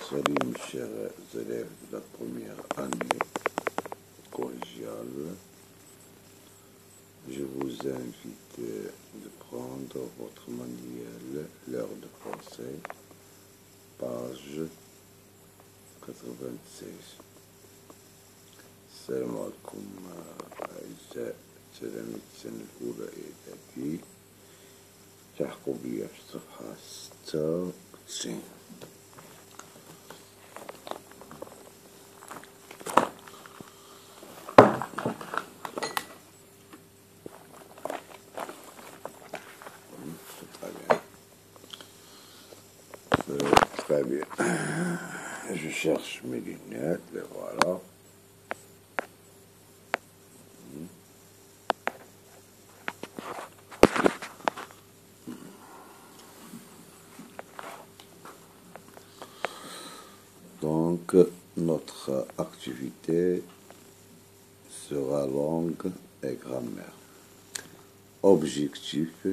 Salut chers élèves de la première année collégiale. Je vous invite de prendre votre manuel L'heure de français, page 96. السلام عليكم أعزائي تلاميذ السنة الأولى إعدادي. تحكوا بي في الصفحة 96. Très bien. Je cherche mes lunettes, les voilà. Donc, notre activité sera langue et grammaire. Objectif,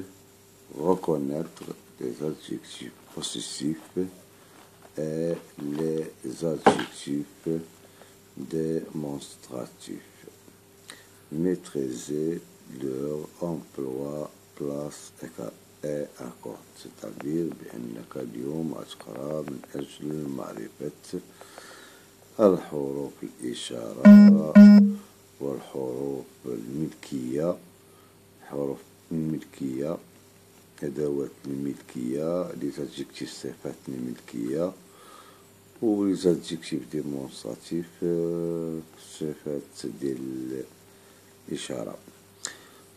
reconnaître les adjectifs possessifs et les adjectifs démonstratifs. Maîtriser leur emploi, place et accord. C'est-à-dire بأنك اليوم أتقرأ من أجل معرفة الحروف الإشارة والحروف الملكية. حروف الملكية، أدوات الملكية، les adjectifs صفات الملكية، و les adjectifs démonstratifs صفات ديال الإشارة.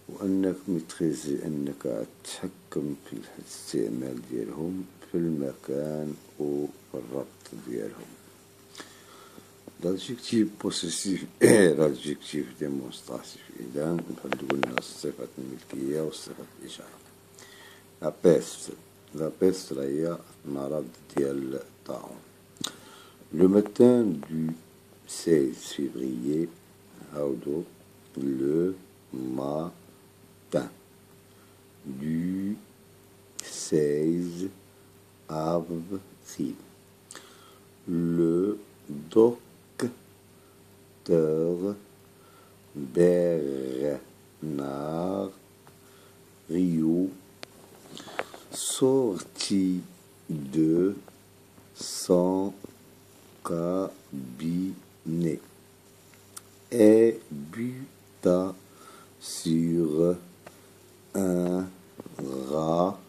وأنك متريزي أنك تتحكم في الاستعمال ديالهم في المكان وفي الربط ديالهم. l'adjectif possessif et l'adjectif démonstratif. إذا قلنا الصفات الملكية والصفات الإشارة. La peste هي المرض ديال الطاعون. Le matin du 16 février, le matin du 16 avril, le docteur Bernard Rioux sortit de son cabinet et buta sur un rat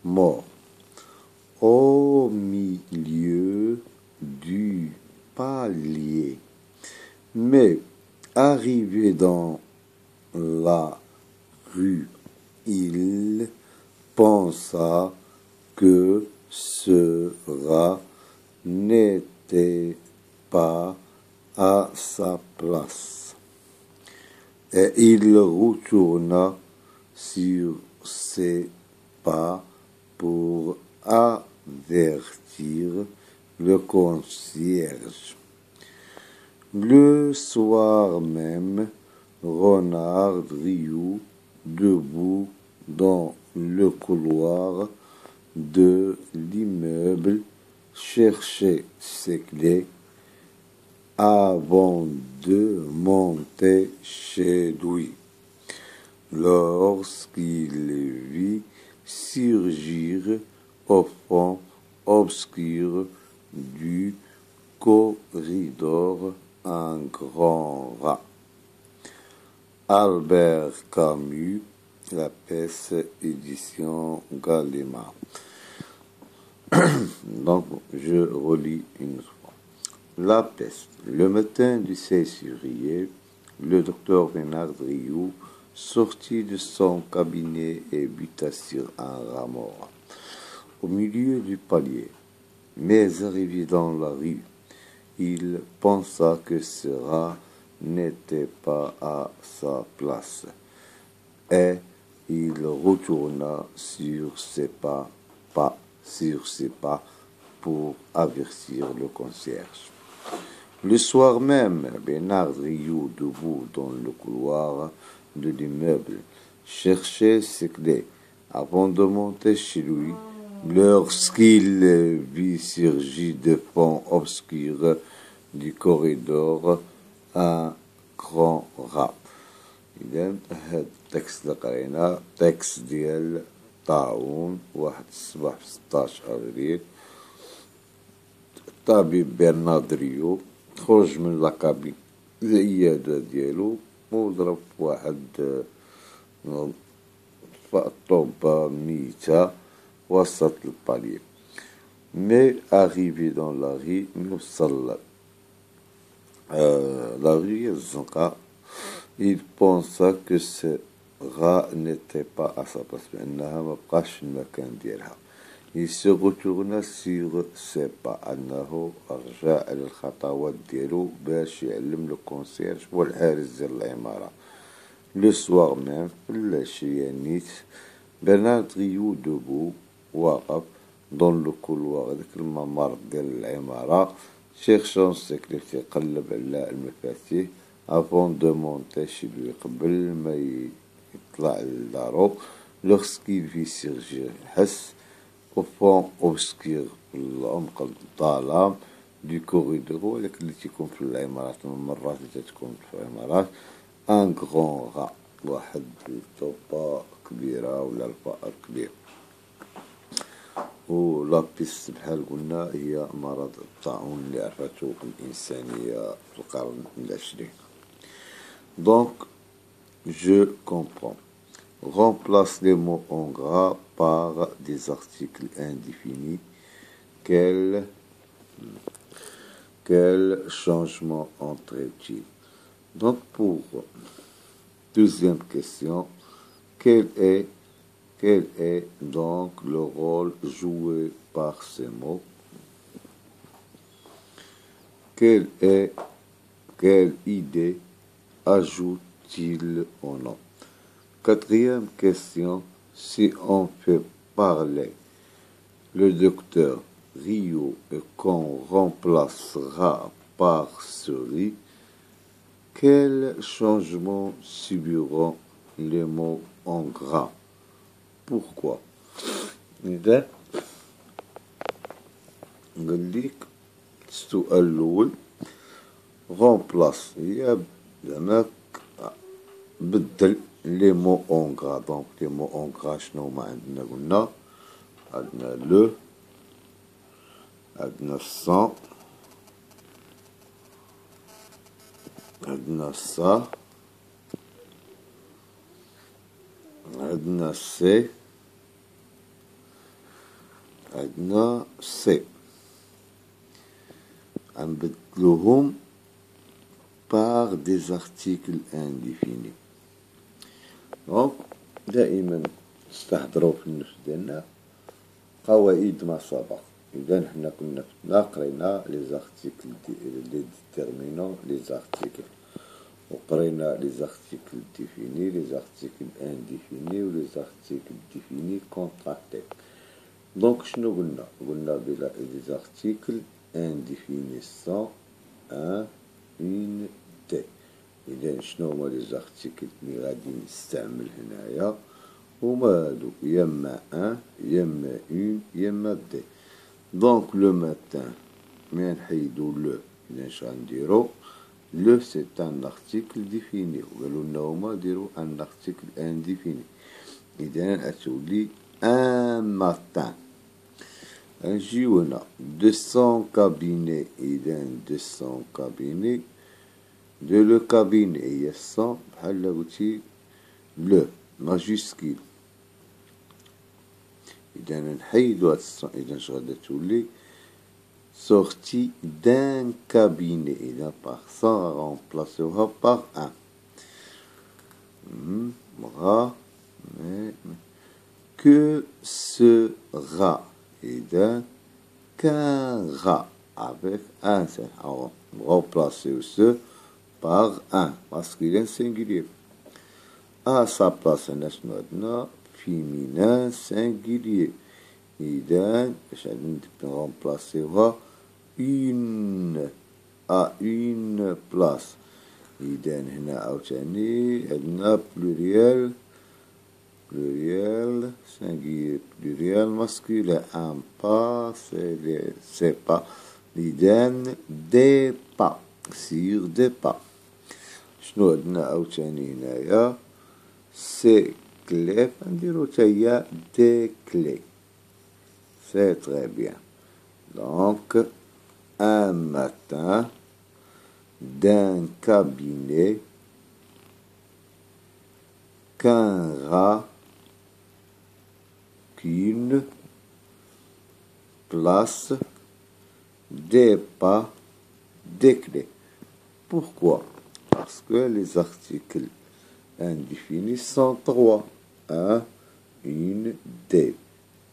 mort au milieu du palier. Mais arrivé dans la rue, il pensa que ce rat n'était pas à sa place. Et il retourna sur ses pas pour avertir le concierge. Le soir même, Renard Rioux, debout dans le couloir de l'immeuble, cherchait ses clés avant de monter chez lui, lorsqu'il vit surgir au fond obscur du corridor un grand rat. Albert Camus, La peste, édition Gallimard. Donc, je relis une fois. La peste. Le matin du 16 février, le docteur Bernard Rioux sortit de son cabinet et buta sur un rat mort au milieu du palier. Mais arrivé dans la rue, il pensa que ce rat n'était pas à sa place et il retourna sur ses pas pour avertir le concierge. Le soir même, Bernard Rioux, debout dans le couloir de l'immeuble, cherchait ses clés avant de monter chez lui, lorsqu'il vit surgir de fond obscur du corridor un grand rat. إذا هاد التكست اللي قرينا تكست ديال طاعون واحد الصباح في 16 أبريل. الطبيب برناردريو خرج من لاكابين العيادة ديالو وضرب واحد طوبة ميتة وسط البالية. Mais arrivé dans la rue, وصل la rue الزنقة, il pensa que ce rat n'était pas à sa place, بأنها مبقاش في المكان ديالها. Il se retourna sur ses pas, أنه رجع على الخطوات ديالو باش يعلم لو كونسيرج والحارس ديال العمارة. Le soir même, في العشية نيت, برناردريو دوبو واقف dans le couloir هذاك الممر ديال العمارة cherchant ses clés, يقلب على المفاتيح avant de monter chez lui, قبل ما يطلع لدارو. lorsqu'il vit surgir, حس au fond obscur, في العمق الظلام du corridor, ولكن اللي تيكون في العمارات الممرات اللي تكون في العمارات, un grand rat, واحد الطوبة كبيرة ولا الفأر كبير. ولابيس بحال قلنا هي مرض الطاعون اللي عرفته الإنسانية في القرن العشرين. Donc, je comprends. Remplace les mots en gras par des articles indéfinis. Quel changement entraîne-t-il? Donc, pour deuxième question, quel est donc le rôle joué par ces mots? Quelle idée ajoute-t-il au nom? Quatrième question, si on fait parler le docteur Rio et qu'on remplacera par souris, quel changement subiront les mots en gras? Pourquoi? إذا قال لك السؤال الأول remplace هي زعما بدل لي مو اون غرا. دونك لي مو اون غرا شنو هما عندنا؟ قلنا عندنا لو، عندنا سون، عندنا سا، عندنا سي، عندنا سي. غنبدلوهم par des articles indéfinis. دونك دائما نستحضروا في النفس ديالنا قواعد ما سبق. إذا حنا كنا قرينا لي زارتيكل لي ديتيرمينون لي زارتيكل، وقرينا لي زارتيكل ديفيني لي زارتيكل انديفيني ولي زارتيكل ديفيني كونتراكتي. دونك شنو قلنا بلا لي زارتيكل انديفيني سون ان اون تي. إذا شنو هما لي زارتيكل اللي غادي نستعمل هنايا؟ هما هادو يما ان يما اون يما دي. دونك لو ماتان ملي نحيدو لو إذا اش غنديرو؟ لو سي ان ارتيكل ديفيني، وقالو لنا هما ديرو ان ارتيكل انديفيني. إذا أتولي ان ماتان. نجيو هنا دو سون كابيني. إذا دو سون كابيني de le cabinet هي الصون بحال قلتي لو ماجيسكيل. إذا نحيدو هاد الصون إذا اش غادا تولي؟ sorti d'un cabinet. إذا par ça remplacéوها par un. Bras, mais que sera? إذا qu'un rat avec un seul. Alors remplacer ce par un masculin singulier. À sa place un féminin singulier. إذا اش غادي نرمبلاسيوها؟ une à une place. إذا هنا عاوتاني عندنا بلوريال pluriel, singulier, pluriel, masculin, un pas, c'est pas, l'idem, des pas, sur des pas. شنو عندنا عاوتاني هنايا سي كلي نديرو تاهي دي كلي سي تري بيان دونك un matin d'un cabinet qu'un rat qu'une place des pas des clés. Pourquoi? Parce que les articles indéfinis sont trois. Un, une, des.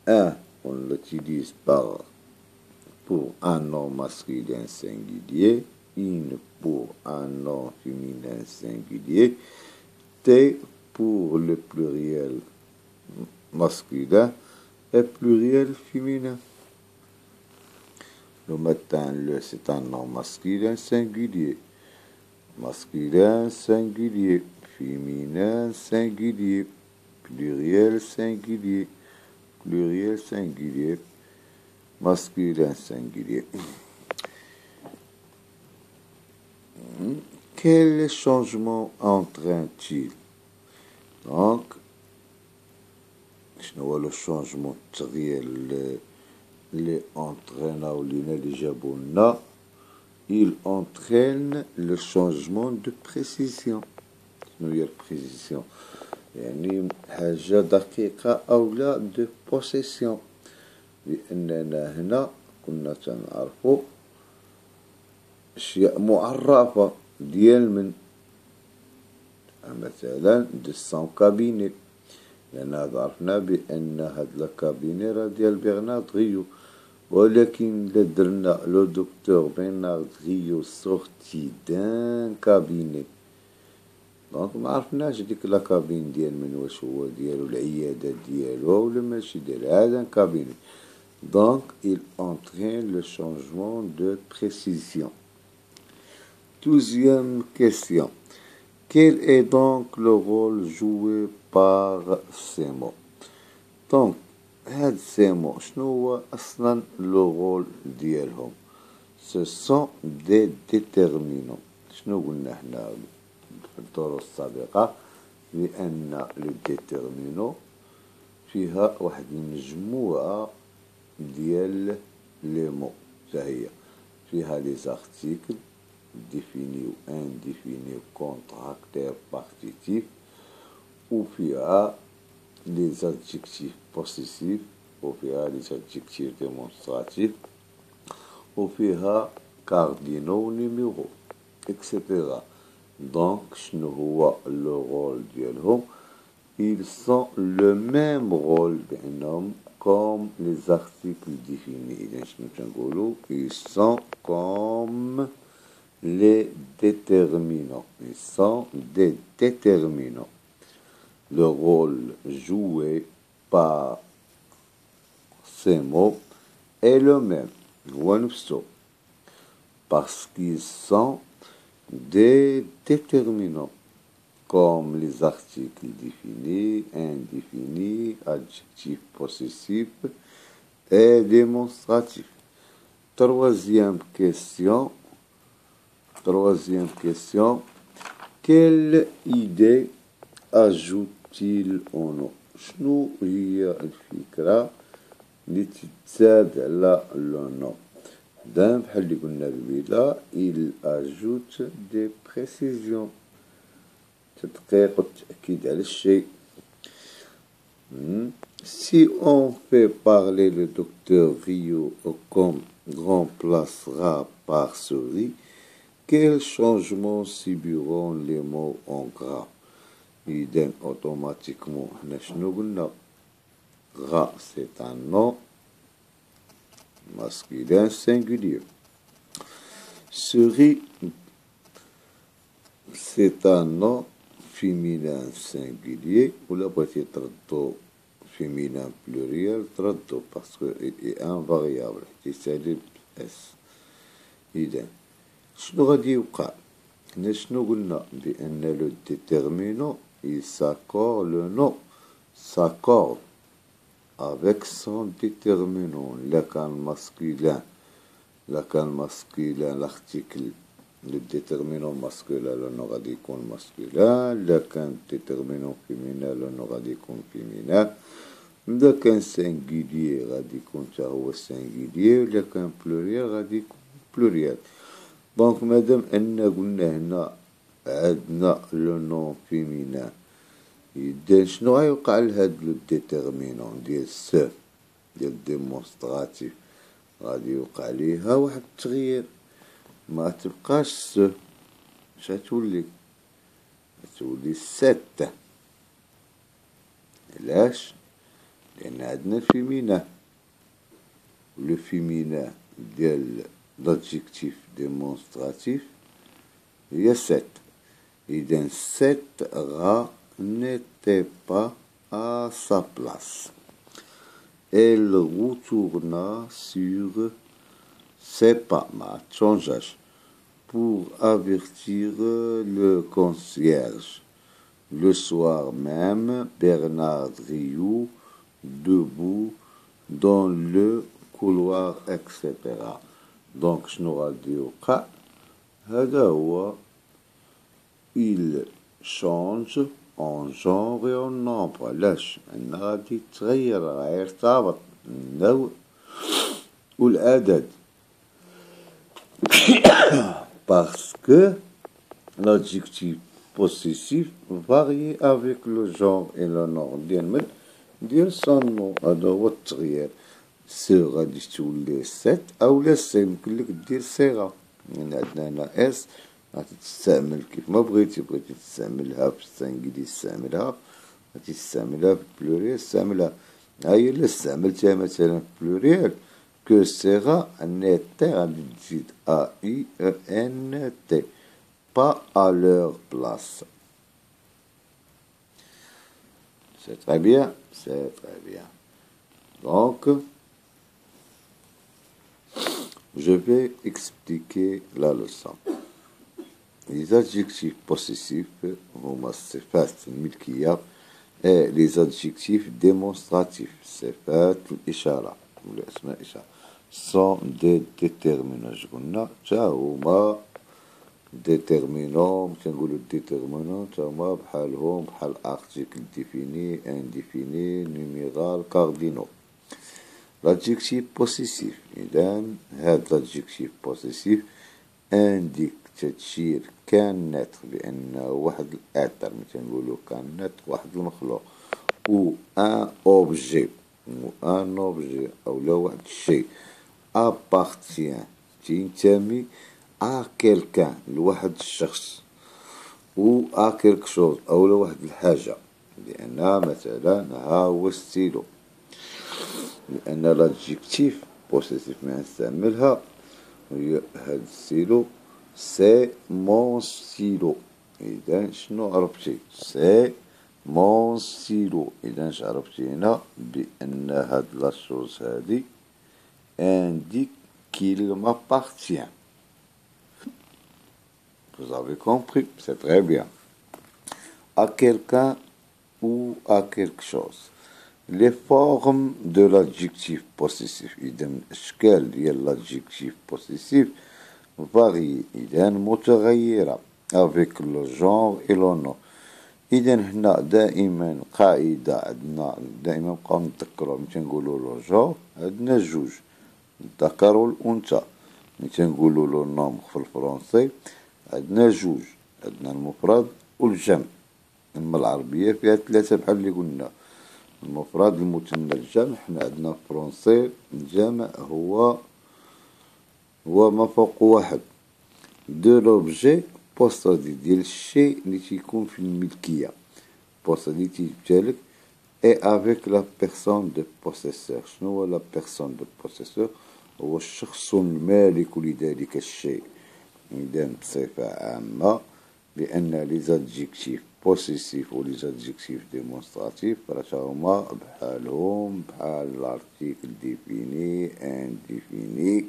Un, on l'utilise pour un nom masculin singulier, une pour un nom féminin singulier, T pour le pluriel masculin et pluriel féminin. Le matin, c'est un nom masculin singulier. Masculin singulier, féminin singulier, pluriel singulier, pluriel singulier, masculin singulier. Quel changement entraîne-t-il? Donc, je vois le changement les entraîna ou les jabona, il entraîne le changement de précision. شنو هي البريسيسيون؟ يعني حاجة دقيقة أو لا دو بوسيسيون، لأننا هنا كنا تنعرفو أشياء معرفة ديال من مثلا دو سون كابيني، لأن هذا عرفنا بأن هاد الكابيني راه ديال برنارد غيو، ولكن درنا لو دكتور برنارد غيو سورتي دان كابيني، دونك ما عرفناش ديك لا كابين ديال من واش هو ديالو العيادة ديالو ولا ماشي ديال هذا كابيني. Donc il entraîne le changement de précision. Deuxième question. Quel est donc le rôle joué par ces mots? Donc هاد ces mots شنو هو أصلا le rôle ديالهم؟ Ce sont des déterminants. شنو قلنا حنا في الدروس السابقة؟ بأن لو ديتيرمينو فيها واحد المجموعة ديال لي مو، فهي فيها لي زارتيكل défini ou indéfini, contracteur, partitif, ou فيها les adjectifs possessifs, ou فيها les adjectifs démonstratifs, ou فيها cardinaux, numéros, etc. Donc, شنو هو le rôle ديالهم؟ Ils sont le même rôle بأنهم comme les articles définis. إذا شنو تنقولوا؟ Ils sont comme les déterminants. Ils sont des déterminants. Le rôle joué par ces mots est le même, parce qu'ils sont des déterminants, comme les articles définis, indéfinis, adjectifs possessifs et démonstratifs. Troisième question. Quelle idée ajoute-t-il au nom? شنو هي الفكرة اللي تتزاد على لو نو؟ دام بحال اللي قلنا قبيلة il ajoute des précisions، تدقيق والتأكيد على الشيء. Si on fait parler le docteur Rio comme remplacera par souris, quels changements subiront les mots en gras? Idem automatiquement, gras c'est un nom masculin singulier. Souris c'est un nom féminin singulier. Ou la boîte traddo féminin pluriel traddo parce qu'il est invariable. Il s'agit S. إذا شنو غادي يوقع؟ حنا شنو قلنا؟ بأن لو ديتيرمينون il s'accorde le nom s'accorde avec son déterminant, le cas masculin, l'article, le déterminant masculin, le radicon masculin, le cas déterminant féminin, le radicon féminin, le cas singulier, radicon singulier, le cas pluriel, radicon pluriel. Donc, madame, عندنا لو نون فيمينان يدير شنو غيوقع لهاد لو ديتيرمينون ديال سو ديال ديمونستراتيف غادي يوقع ليها واحد التغيير ما تبقاش سو اش غتولي سات علاش لان عندنا الفيمينا لو فيمينا ديال l'adjectif démonstratif il y a 7. Et dans 7 rats n'était pas à sa place. Elle retourna sur ses pas, changeage, pour avertir le concierge. Le soir même, Bernard Rioux, debout dans le couloir, etc. Donc, شنو غادي يوقع هذا هو il change en genre et en nombre علاش أن غادي يتغير غيرتبط النوع والعدد parce que l'adjectif possessif varie avec le genre et le nombre ديال son nom هذا هو التغيير سي غادي تولي 7 او لا سي يمكن لك دير صيغه يعني عندنا هنا اس غادي تستعمل كيف ما بغيتي تستعملها في السانجلي تستعملها غادي تستعملها في البلوريال تستعملها هي الا استعملتها مثلا في البلوريال كو صيغه ان تي غادي تزيد ا اي ان تي با ا لور بلاص سي تري بيان donc je vais expliquer la leçon. Les adjectifs possessifs هما الصفات الملكية et les adjectifs démonstratifs صفات الإشارة ولا أسماء إشارة sont des déterminants قلنا تا هما déterminants تنقولو déterminants تا هما بحالهم بحال article défini indéfini numéral cardinaux. L'adjectif possessif إذا هذا l'adjectif possessif indique تشير كان نتر بأنه واحد الأثر مثل نقولو كان نتر واحد المخلوق و ان اوبجي أو لا واحد الشيء appartient تنتمي à quelqu'un لواحد الشخص و à quelque chose أو لواحد الحاجة لأن مثلا ها هو الستيلو لأن l'adjectif possessif ما نستعملها هي هاد الستيلو سي مون ستيلو إذا شنو عرفتي سي مون ستيلو إذا اش عرفتي هنا بأن هاد لاشوز هادي indique qu'il m'appartient. Vous avez compris, c'est très bien. À quelqu'un ou à quelque chose. Les formes de l'adjectif possessif إذا الأشكال ديال l'adjectif possessif varient إذا متغيرة avec le genre et le nom. إذا هنا دائما قاعدة عندنا دائما نبقاو نتذكرو ملي تنقولو لو جور عندنا جوج الذكر والأنثى ملي تنقولو لو نومبر في الفرنسي عندنا جوج عندنا المفرد والجمع أما العربية فيها ثلاثة بحال اللي قلنا المفرد المثنى الجمع حنا عندنا في الفرنسي الجمع هو ما فوق واحد دو لوبجي بوستادي ديال الشيء اللي تيكون في الملكية بوستادي تيجبتالك اي افيك لا بيرسون دو بوسيسور شنو هو لا بيرسون دو بوسيسور هو الشخص المالك لذلك الشيء إذا بصفة عامة بأن لي زادجيكتيف بوسيسيف و لي زادجيكتيف ديمونستراتيف راه هما بحالهم بحال لارتيكل ديفيني انديفيني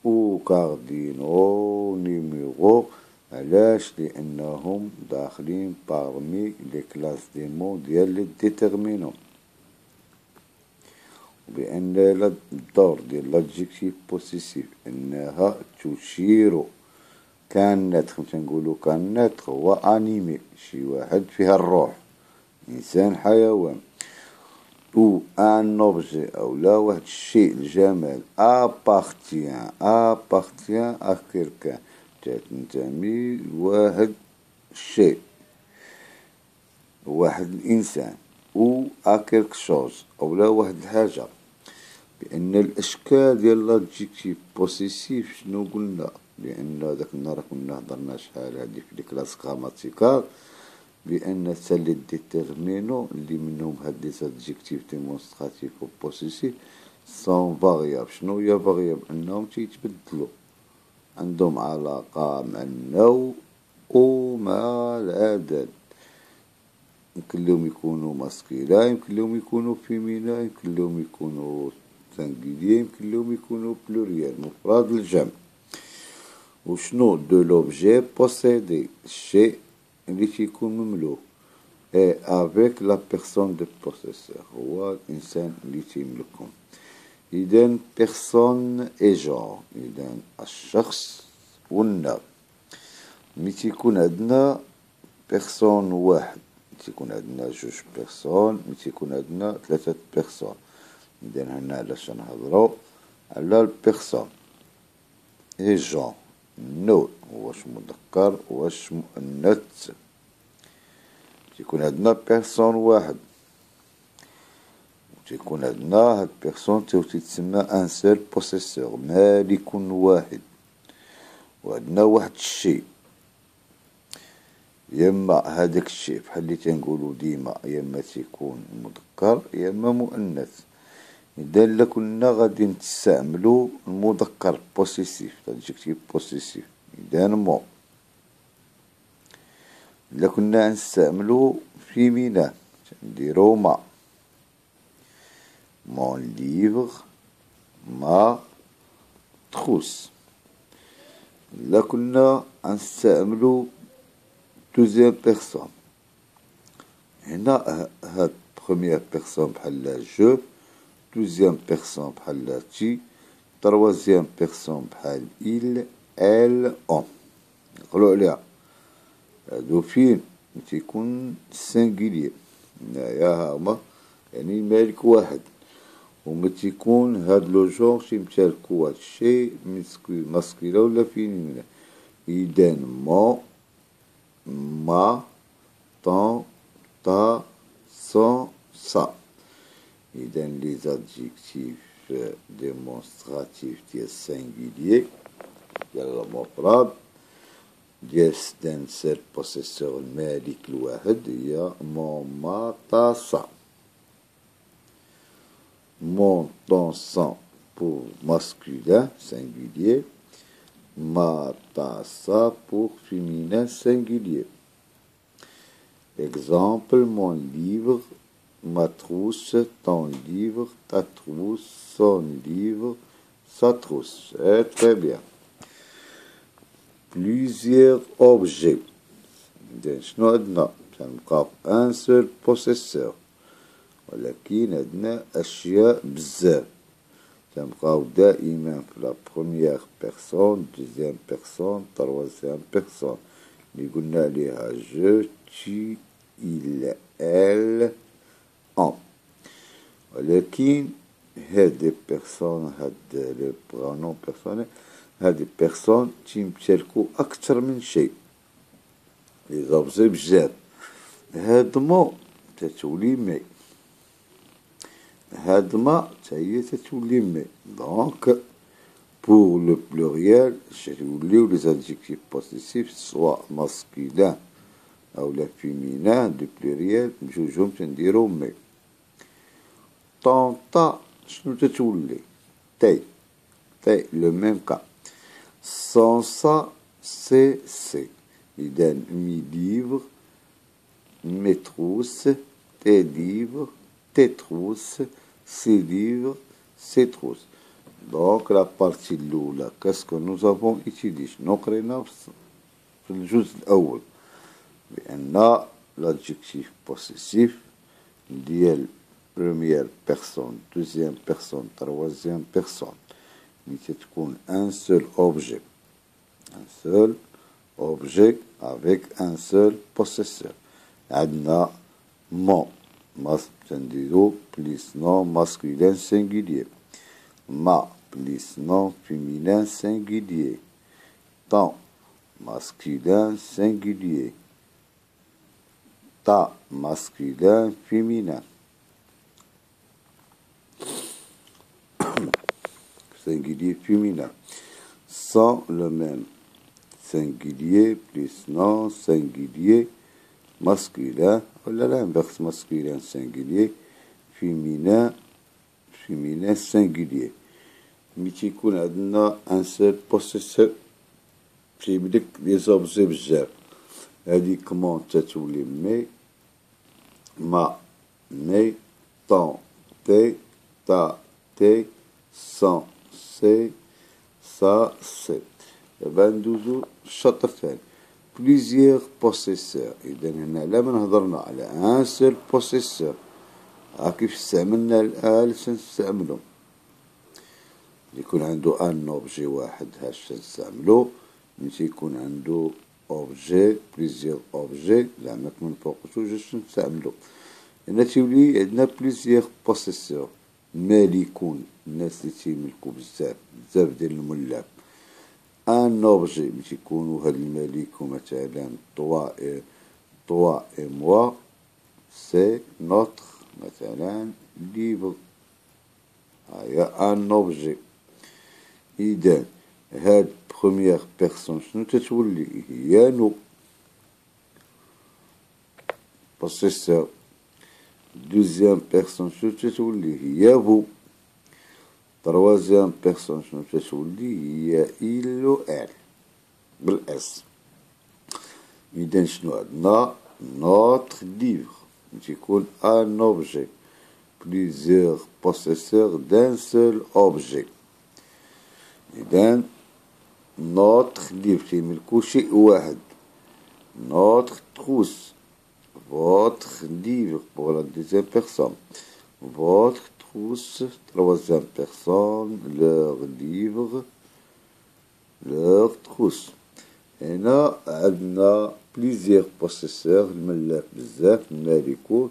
ou cardinaux, numéros, علاش؟ لأنهم داخلين parmi les classes des mots ديال الديترمينون. بأن الدور ديال l'adjectif possessif أنها تشير كانت، تنقولو كانت هو أنيمي، شي واحد فيها الروح، إنسان حيوان. ou un objet أو لا واحد الشيء الجمال appartient à quelqu'un، تنتمي لواحد الشيء، واحد الإنسان، ou à quelque chose أو لا واحد الحاجة. بأن الأشكال ديال l'adjectif possessif شنو قلنا؟ لأن داك النهار كنا هضرنا شحال هادي في كلاس غراماتيكال، بأن سالي ديتيرمينو اللي منهم هاد لي زادجيكتيف ديمونستراتيف و بوسيسيف سون فاريابل. شنو هي فاريابل؟ أنهم تيتبدلو، عندهم علاقة مع النوع ومع العدد. يمكن لهم يكونوا ماسكيلا، يمكن لهم يكونوا فيمينا، يمكن لهم يكونوا سانجيليي، يمكن لهم يكونوا بلوريال، مفرد الجمع. وشنو دو لوبجي بوسيدي، الشيء اللي تيكون مملوك، اي افيك لا بيرسون دو بوسيسور، هو الانسان اللي تيملكهم. اذا بيرسون اي جون، اذا الشخص والنوع. ملي تيكون عندنا بيرسون واحد، تيكون عندنا جوج بيرسون، ملي تيكون عندنا ثلاثة بيرسون. اذا هنا علاش نهضرو على البيرسون. اي جون، النوع واش مذكر واش مؤنث. تيكون عندنا بيرسون واحد، تيكون عندنا هاد بيرسون تيتسمى ان سيل بوسيسور، مالك واحد. وعندنا واحد الشيء، يما هذاك الشيء بحال اللي تنقولو ديما يما تيكون مذكر يما مؤنث. إذا إلا كنا غادي نستعملو المذكر بوسيسيف، الادجكتيف بوسيسيف، إذا مو. إلا كنا نستعملو فيمينا نديرو ما، مون ليفغ، ما تخوس. إلا كنا نستعملو دوزيام بيرسون، هنا هاد بخومييغ بيرسون بحال جو، دوزيام بيرسون بحال تي، تروازيام بيرسون بحال إل، إل، أون. نقولو عليها هادو فين تيكون سانجيليي، هنايا هاهما يعني مالك واحد. وما تيكون هاد لو جونغ تيمتالكو هاد الشيء ماسكيلا ولا فيمينا. إذا مو، ما، طون، تا، سون، سا. إذا لي زادجيكتيف ديمونستراتيف ديال السانجيليي ديال المفرد ديال ستانسير بوسيسور المالك الواحد هي مون، ما، تا، سا. Mon, ton, son pour masculin singulier, ma, ta, sa pour féminin singulier. Exemple, mon livre, ma trousse, ton livre, ta trousse, son livre, sa trousse. Très bien. Plusieurs objets. شنو عندنا؟ تنبقاو un seul possesseur. ولكن عندنا أشياء بزاف، تنبقاو دائما في لا برومييغ بيرسون، دوزيام بيرسون، تروازيام بيرسون، اللي قلنا عليها جو، تي، إل، إل، أون. ولكن هاد لي بيرسون، هاد لي برونون بيرسونيل، هاد لي بيرسون تيمتلكو أكثر من شيء، لي زوبجي بزاف. هاد مو تتولي مي، هاد ما تاهي تتولي مي. دونك بور لو بلوريال توليو لي زادجيكتيف بوسيسيف سوا ماسكيلان أو لا فيمينان دو بلوريال بجوجهم تنديرو مي. طونطا شنو تتولي؟ تي، تي لو ميم كا. سون سا سي سي. إذا مي ليفغ، مي تروس، تي ليفغ، tes trousses, ces livres, ces trousses. Donc la partie l'oula, qu'est-ce que nous avons utilisé? في الجزء الأول بأن l'adjectif possessif ديال première personne, deuxième personne, troisième personne اللي تتكون un seul objet avec un seul possesseur. عندنا mon تنديرو plus nom masculin singulier, ma plus nom féminin singulier, ton masculin singulier, ta masculin féminin. Singulier féminin. Sans le même singulier plus nom singulier masculin. ولا l'inverse masculin singulier féminin singulier. ملي تيكون عندنا ان سول بوسيسور تيبدك لي زوبجي بزاف. هاديك مون تتولي مي ما مي طون تي تا تي سون سي سا سي. دابا ندوزو الشطر الثاني plusieurs possesseurs. إذا هنا لا نهضرنا على ان سول بوسيسور. كيف استعملنا الآل سنستعملو يكون عنده ان اوبجي واحد هاش نستعملو. ملي تيكون عنده اوبجي بليزيور اوبجي زعما من فوق زوج نستعملو. هنا تيولي عندنا بليزيور بوسيسور مالكون الناس اللي تيملكو بزاف ديال الملاك. ان اوبجي ملي تيكونوا هاد الملك مثلا طوا اي موا سي نوتر مثلا ليفر. هيا ان اوبجي. إذا هاد بروميير بيرسون شنو تتولي هي نو بوسيسور. دوزيام بيرسون شنو تتولي هي بو. تروازيام بيرسون شنو تتولي هي إل و إل بالاس. إذا شنو عندنا نوتر ليفر تيكون ان اوبجي plusieurs possesseurs d'un seul objet. إذا notre livre تيملكو شيء واحد. notre trousse, votre livre pour la deuxième personne, votre trousse troisième personne, leur livre, leur trousse. هنا عندنا plusieurs possesseurs الملاك بزاف المالكون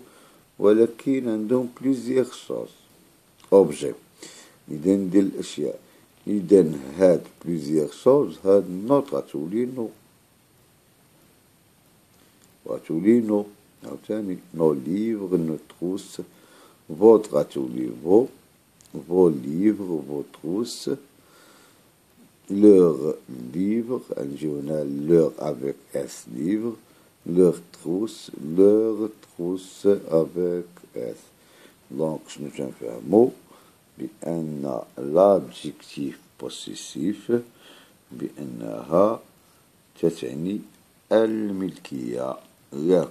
ولكن عندهم plusieurs choses objet. إذا ندير الأشياء. إذا هاد plusieurs choses هاد نوت غتولي نو عاوتاني نو ليفغ نو تروس. فوت غتولي فو ليفغ فو تروس. leur livre نجيو هنا leur avec s livre. leur trousse avec s. دونك شنو تنفهمو بأن l'adjectif possessif بأنها تتعني الملكية. ياك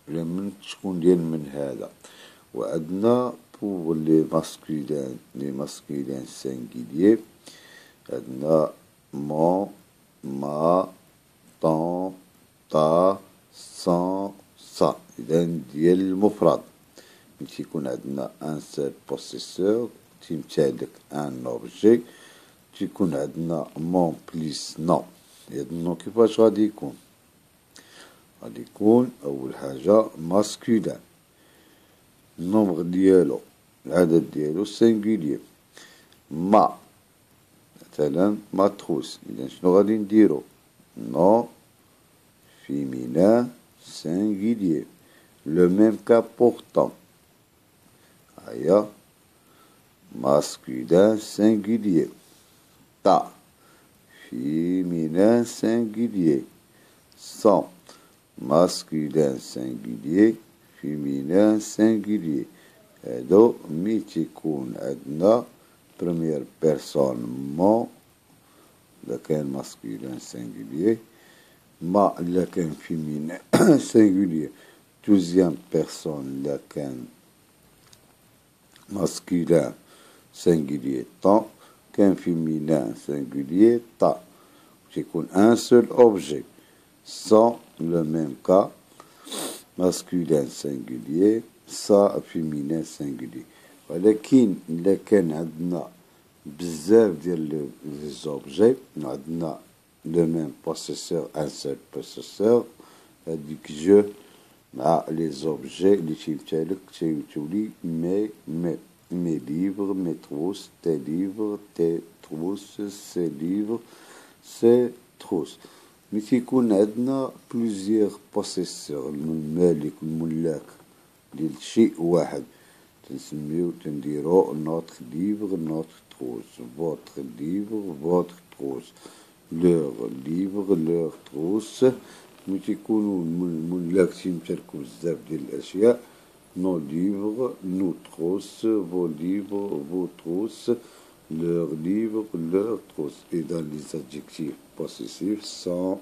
لمن تكون ديال من هذا. وعندنا pour les masculins singuliers عندنا mon ma ton ta son sa. إذا ديال المفرد ملي تيكون عندنا ان سول بوسيسور تيمتلك ان اوبجي تيكون عندنا مون بليس نو. هاد النو كيفاش غادي يكون؟ غادي يكون اول حاجه ماسكولين النومبر ديالو العدد ديالو سينغولير. ما مثلا ماتروس. اذا شنو غادي نديرو؟ نو féminin singulier. Le même cas pour ton. Aya masculin singulier. Ta féminin singulier. Son masculin singulier féminin singulier. هادو مي تيكون عندنا première personne mon إذا كان masculin singulier. ما إلا كان féminin singulier. deuxième personne إلا كان masculin singulier temps. كان féminin singulier ta. تيكون un seul objet. sont le même cas, masculin singulier, ça féminin singulier. ولكن إلا كان عندنا بزاف ديال les objets, عندنا le même possesseur, un seul possesseur, هذيك جو مع les objets اللي تيمثالك تيولي mes livres, mes trousses, tes livres, tes trousses, ces livres, ces trousses. ملي تيكون عندنا plusieurs possesseurs المالك الملاك ديال شيء واحد تنديرو notre livre, notre trousse, votre livre, votre trousse, leur livre, leur trousse. ملي تيكونوا الملاك تيمتلكوا بزاف ديال الأشياء nos livres, nos trousses, vos livres, vos trousses, leurs livres, leurs trousses. Et dans les adjectifs possessifs sont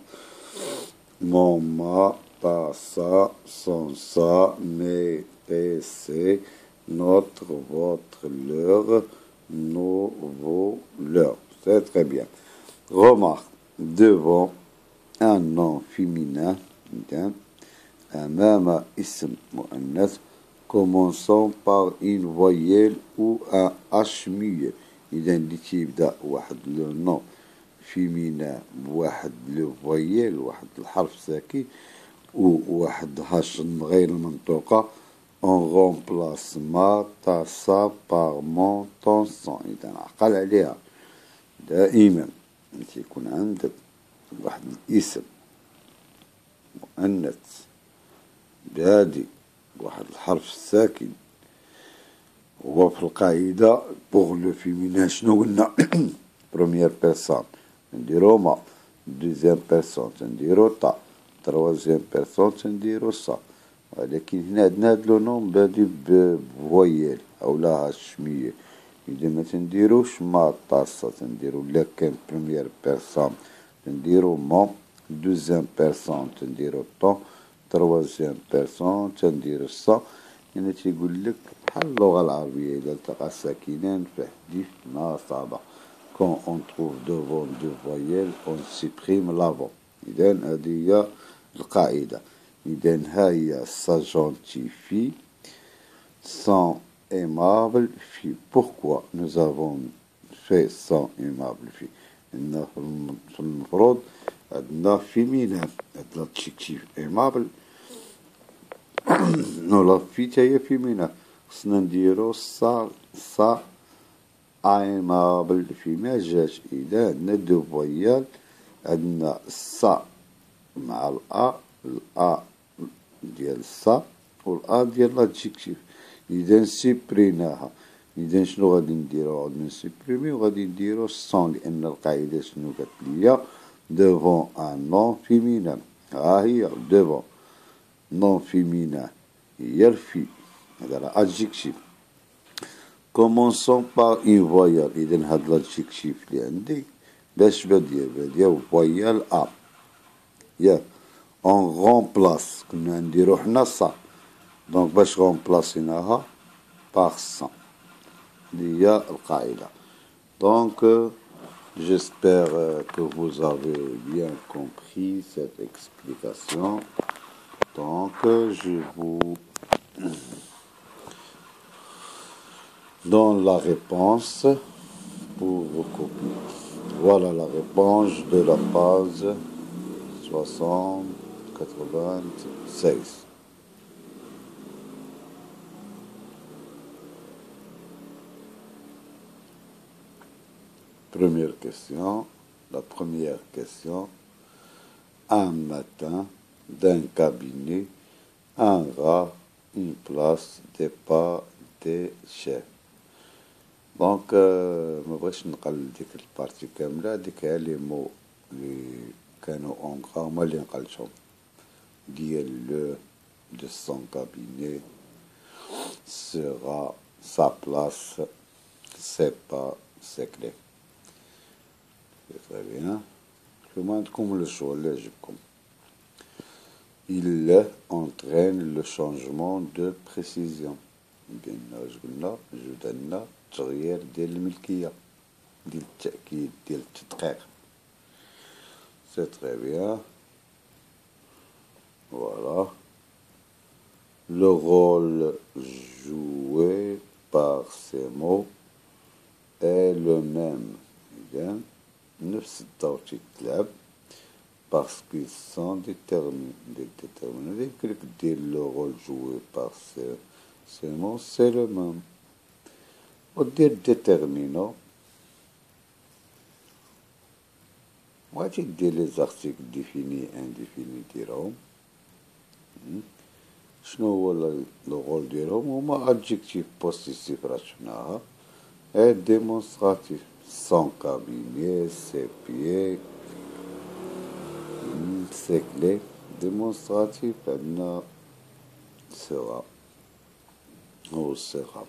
mon, ma, ta, ça, son, ça, mes, tes, c'est, notre, votre, leur, nos, vos, leurs. C'est très bien. Remarque, devant un nom féminin, أمام اسم مؤنث, commençons par une voyelle ou un H muet. إذا اللي تيبدأ واحد لو نو فيمينا بواحد لو فويل واحد الحرف ساكن وواحد هاش غير المنطوقة on remplace ما تا سا par mon ton son. إذا عقل عليها دائما تيكون عندك واحد الاسم مؤنث بهادي واحد الحرف ساكن هو في القاعدة بوغ لو فيمينان شنو قلنا بروميير بيرسون نديرو ما دوزيام بيرسون تنديرو تا تروازيام بيرسون تنديرو سا ولكن هنا عندنا هاد لو نوم بادي بفويل أولا شمية إذا ما تنديروش ما تا سا تنديرو لا كان بروميير بيرسون تنديرو ما دوزيام بيرسون تنديرو طون تروازيام بيرسون تنديرو سا. هنا تيقول لك بحال اللغة العربية إذا التقى الساكنان في حديث نصب quand on trouve devant deux voyelles on supprime l'avant. إذا هذه هي القاعدة. إذا ها هي s'agentifie sont aimables filles. Pourquoi nous avons fait sont aimables filles? إن في المفروض عندنا féminin عندنا adjectif aimable نو لا في تاهي فيمينا خصنا نديرو سا ايمابل في ما جاش. إذا عندنا دو فويال عندنا سا مع الأ ديال سا والأ ديال لادجيكتيف. إذا سيبريناها. إذا شنو غادي نديرو غادي نسيبريمي وغادي نديرو سون لأن القاعدة شنو قالت ليا devant un nom féminin. ها هي devant nom féminin هي الفي هذا l'adjectif. Commençons par une voyelle. إذا هاد l'adjectif اللي عندي باش بدير voyelle A ياك on remplace كنا نديرو حنا صا دونك باش remplacer par sans اللي هي القاعدة. Donc j'espère que vous avez bien compris cette explication. Donc je vous donne la réponse pour vos copies. Voilà la réponse de la page 96. Première question. La première question. Un matin, d'un cabinet, un rat, une place, des pas, des chefs. دونك ما بغيتش نقل ديك البارتي كامله ديك ها لي مو اللي كانوا اونغرا هما اللي نقلتهم ديال لو de son cabinet sera sa place c'est pas ses clés. C'est très bien. كما عندكم الشغل اللي يعجبكم. Il entraîne le changement de précision. بأن واش قلنا جوج عندنا التغيير ديال الملكية ديال التأكيد ديال التدقيق. سي تري بيان. Voilà. Le rôle joué par ces mots est le même. إذن نفس التوقيت تلعب parce qu'ils sont déterminés. Dès que dire le rôle joué par ces mots, c'est le même. On dit déterminant. Moi, j'ai dit les articles définis et indéfinis ديالهم. شنو هو le rôle ديالهم؟ هما adjectif possessif راه شفناها et démonstratif. Son cabinet, ses pieds, ses clés. Démonstratif, عندنا sera ou sera.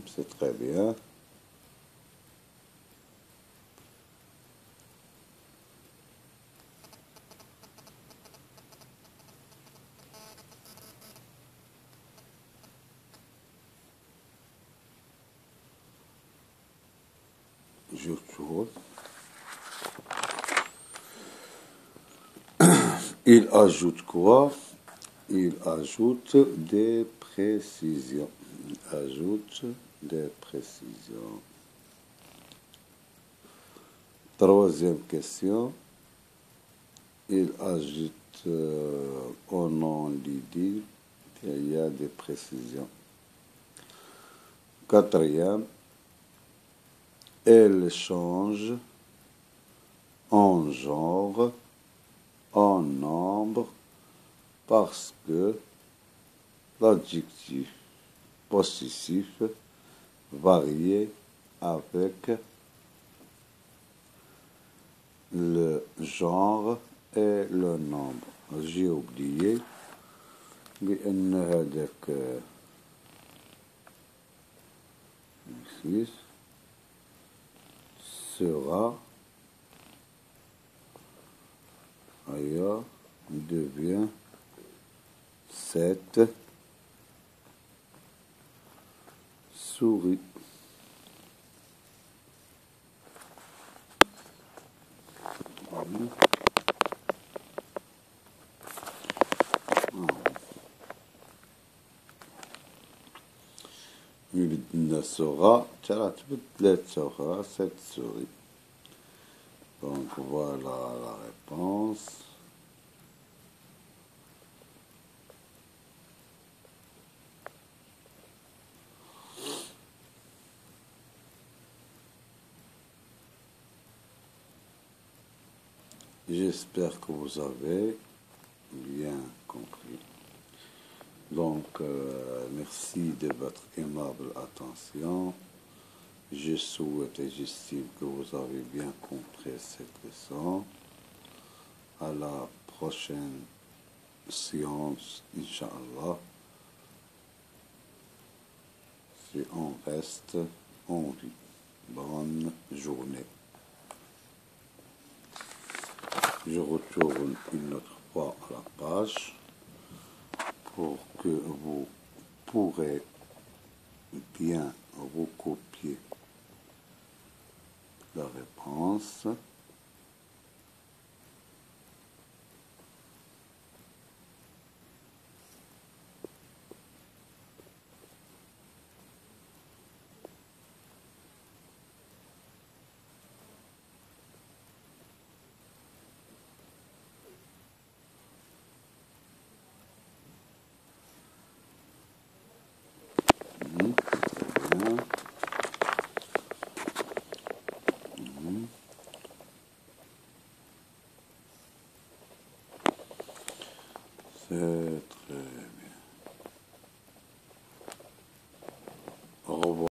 C'est très bien. Je trouve. Il ajoute quoi? Il ajoute des précisions. Il ajoute des précisions. Troisième question. Il ajoute au nom l'idylle. Il y a des précisions. Quatrième. Elle change en genre, en nombre, parce que l'adjectif possessif variait avec le genre et le nombre. J'ai oublié بأن هذاك sera ailleurs devient cette souris. Il ne sera, sera cette souris. Donc voilà la réponse. J'espère que vous avez bien compris. Donc, merci de votre aimable attention. Je souhaite et j'estime que vous avez bien compris cette leçon. À la prochaine séance, Inch'Allah, si on reste en vie. Bonne journée. Je retourne une autre fois à la page pour que vous pourrez bien recopier la réponse. C'est très